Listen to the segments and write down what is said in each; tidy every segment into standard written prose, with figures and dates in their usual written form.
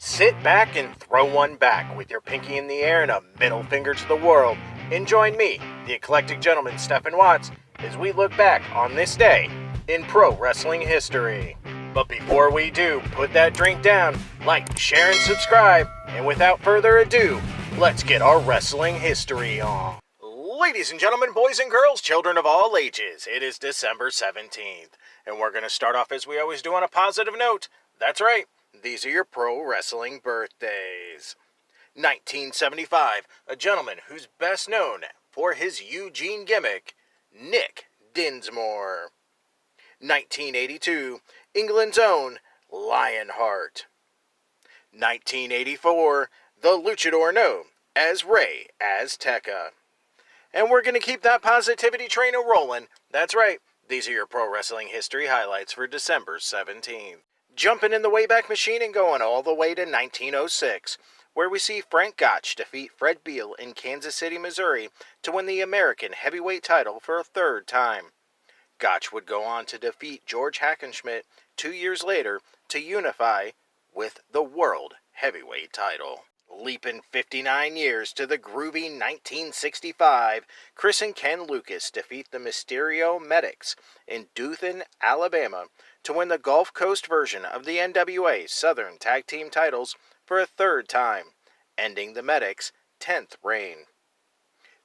Sit back and throw one back with your pinky in the air and a middle finger to the world, and join me, the eclectic gentleman Stephen Watts, as we look back on this day in pro wrestling history. But before we do, put that drink down, like, share, and subscribe, and without further ado, let's get our wrestling history on. Ladies and gentlemen, boys and girls, children of all ages, it is December 17th, and we're going to start off as we always do on a positive note. That's right, these are your pro wrestling birthdays. 1975, a gentleman who's best known for his Eugene gimmick, Nick Dinsmore. 1982, England's own Lionheart. 1984, the luchador known as Rey Azteca. And we're going to keep that positivity train a-rolling. That's right, these are your pro wrestling history highlights for December 17th. Jumping in the Wayback Machine and going all the way to 1906, where we see Frank Gotch defeat Fred Beal in Kansas City, Missouri to win the American heavyweight title for a third time. Gotch would go on to defeat George Hackenschmidt 2 years later to unify with the World Heavyweight title. Leaping 59 years to the groovy 1965, Chris and Ken Lucas defeat the Mysterio Medics in Dothan, Alabama to win the Gulf Coast version of the NWA Southern Tag Team titles for a third time, ending the Medics' 10th reign.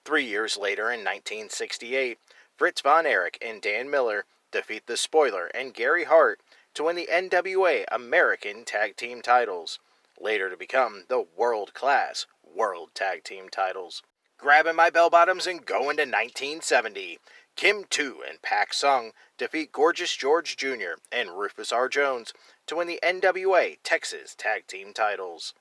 3 years later in 1968, Fritz Von Erich and Dan Miller defeat the Spoiler and Gary Hart to win the NWA American Tag Team titles, later to become the world-class World Tag Team titles. Grabbing my bell-bottoms and going to 1970, Kim Tu and Pak Sung defeat Gorgeous George Jr. and Rufus R. Jones to win the NWA Texas Tag Team titles.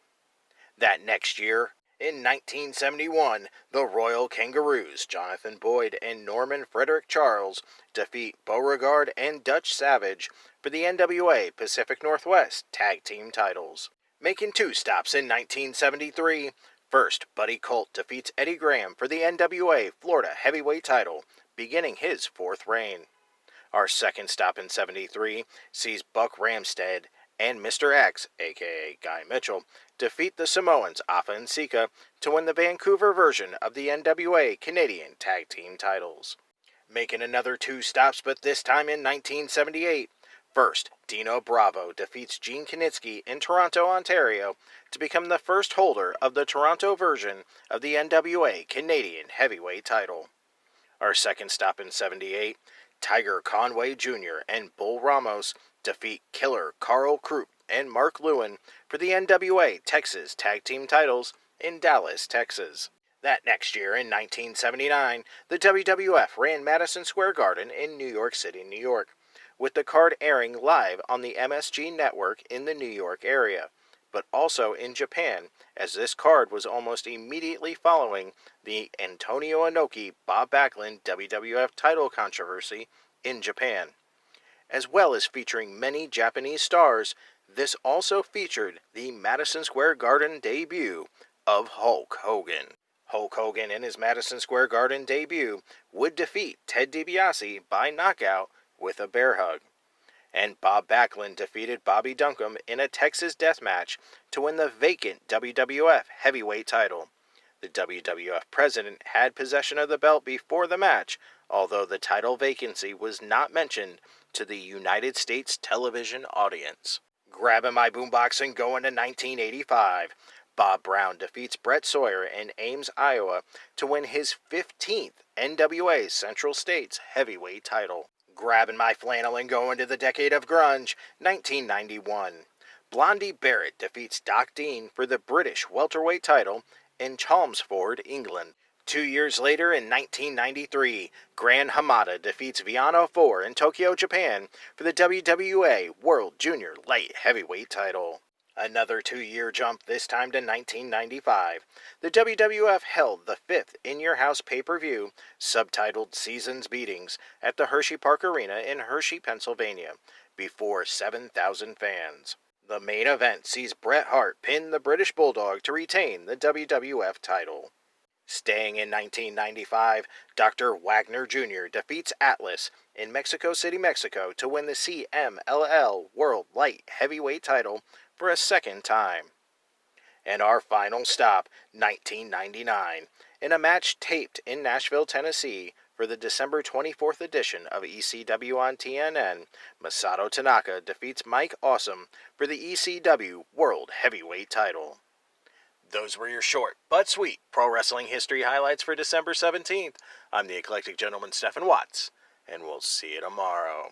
That next year, in 1971, the Royal Kangaroos, Jonathan Boyd and Norman Frederick Charles, defeat Beauregard and Dutch Savage for the NWA Pacific Northwest Tag Team titles. Making 2 stops in 1973, first, Buddy Colt defeats Eddie Graham for the NWA Florida Heavyweight title, beginning his 4th reign. Our second stop in 73 sees Buck Ramstead and Mr. X, aka Guy Mitchell, defeat the Samoans Afa and Sika to win the Vancouver version of the NWA Canadian Tag Team titles. Making another 2 stops, but this time in 1978, first, Dino Bravo defeats Gene Knitsky in Toronto, Ontario to become the first holder of the Toronto version of the NWA Canadian Heavyweight title. Our second stop in 78, Tiger Conway Jr. and Bull Ramos defeat Killer Carl Krupp and Mark Lewin for the NWA Texas Tag Team titles in Dallas, Texas. That next year, in 1979, the WWF ran Madison Square Garden in New York City, New York, with the card airing live on the MSG network in the New York area, but also in Japan, as this card was almost immediately following the Antonio Inoki Bob Backlund WWF title controversy in Japan. As well as featuring many Japanese stars, this also featured the Madison Square Garden debut of Hulk Hogan. Hulk Hogan in his Madison Square Garden debut would defeat Ted DiBiase by knockout with a bear hug. And Bob Backlund defeated Bobby Duncum in a Texas death match to win the vacant WWF heavyweight title. The WWF president had possession of the belt before the match, although the title vacancy was not mentioned to the United States television audience. Grabbing my boombox and going to 1985, Bob Brown defeats Brett Sawyer in Ames, Iowa to win his 15th NWA Central States heavyweight title. Grabbing my flannel and going to the decade of grunge, 1991. Blondie Barrett defeats Doc Dean for the British welterweight title in Chelmsford, England. 2 years later, in 1993, Gran Hamada defeats Viano 4 in Tokyo, Japan for the WWA World Junior Light Heavyweight title. Another 2-year jump, this time to 1995. The WWF held the 5th In Your House pay-per-view, subtitled Seasons Beatings, at the Hershey Park Arena in Hershey, Pennsylvania, before 7,000 fans. The main event sees Bret Hart pin the British Bulldog to retain the WWF title. Staying in 1995, Dr. Wagner Jr. defeats Atlas in Mexico City, Mexico to win the CMLL World Light Heavyweight title for a second time. And our final stop, 1999, in a match taped in Nashville, Tennessee for the December 24th edition of ECW on TNN, Masato Tanaka defeats Mike Awesome for the ECW World Heavyweight title. Those were your short but sweet pro wrestling history highlights for December 17th. I'm the eclectic gentleman Stephen Watts, and we'll see you tomorrow.